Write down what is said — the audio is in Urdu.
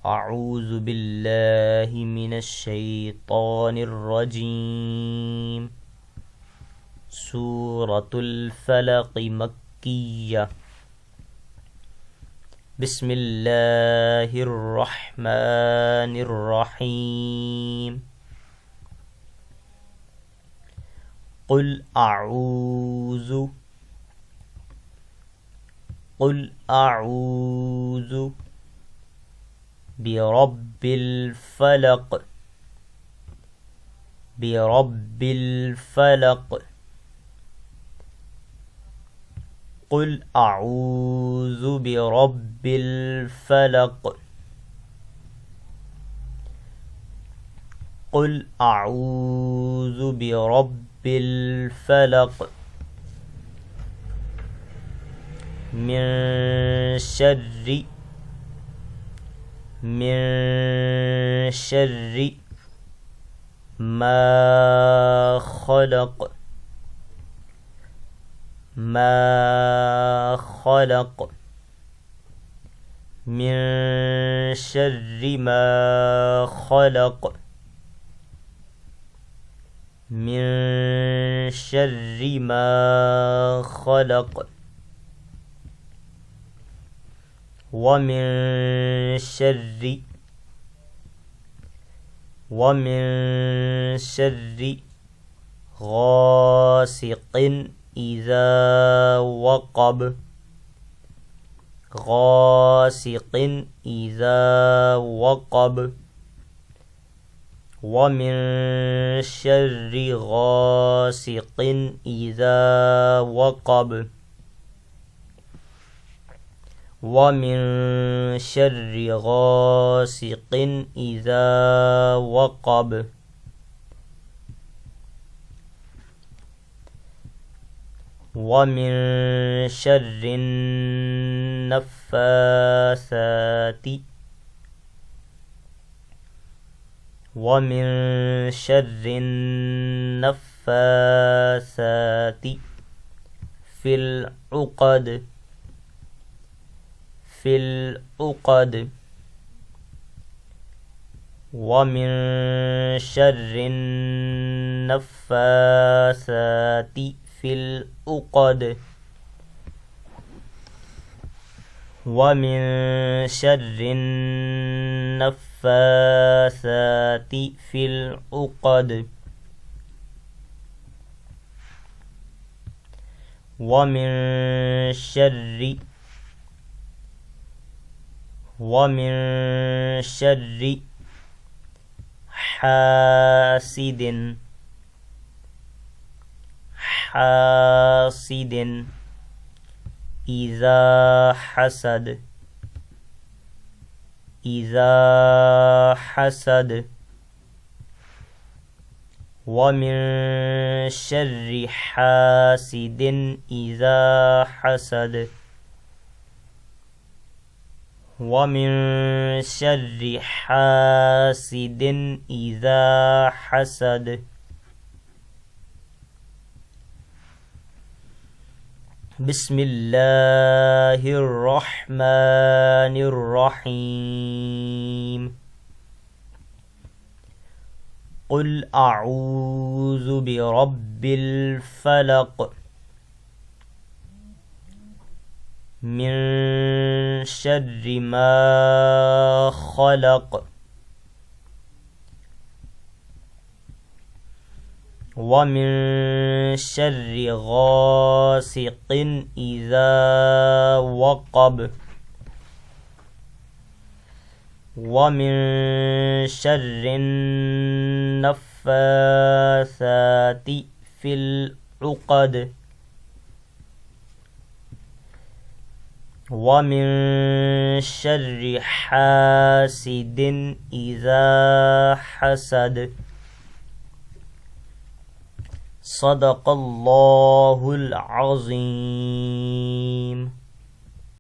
أعوذ بالله من الشيطان الرجيم. سورة الفلق مكية. بسم الله الرحمن الرحيم. قل أعوذ برب الفلق قل أعوذ برب الفلق قل أعوذ برب الفلق من شر ما خلق من شر ما خلق من شر ما خلق ومن شر غاسق إذا وقب ومن شر غاسق إذا وقب ومن شر غاسق إذا وقب ومن شر النفاثات في العقد ومن شر النفاثات في العقد ومن شر النفاثات في العقد ومن شر حاسد إذا حسد ومن شر حاسد إذا حسد ومن شر حاسد إذا حسد بسم الله الرحمن الرحيم. قل أعوذ برب الفلق من شر ما خلق ومن شر غاسق إذا وقب ومن شر النفاثات في العقد ومن شر حاسد إذا حسد. صدق الله العظيم.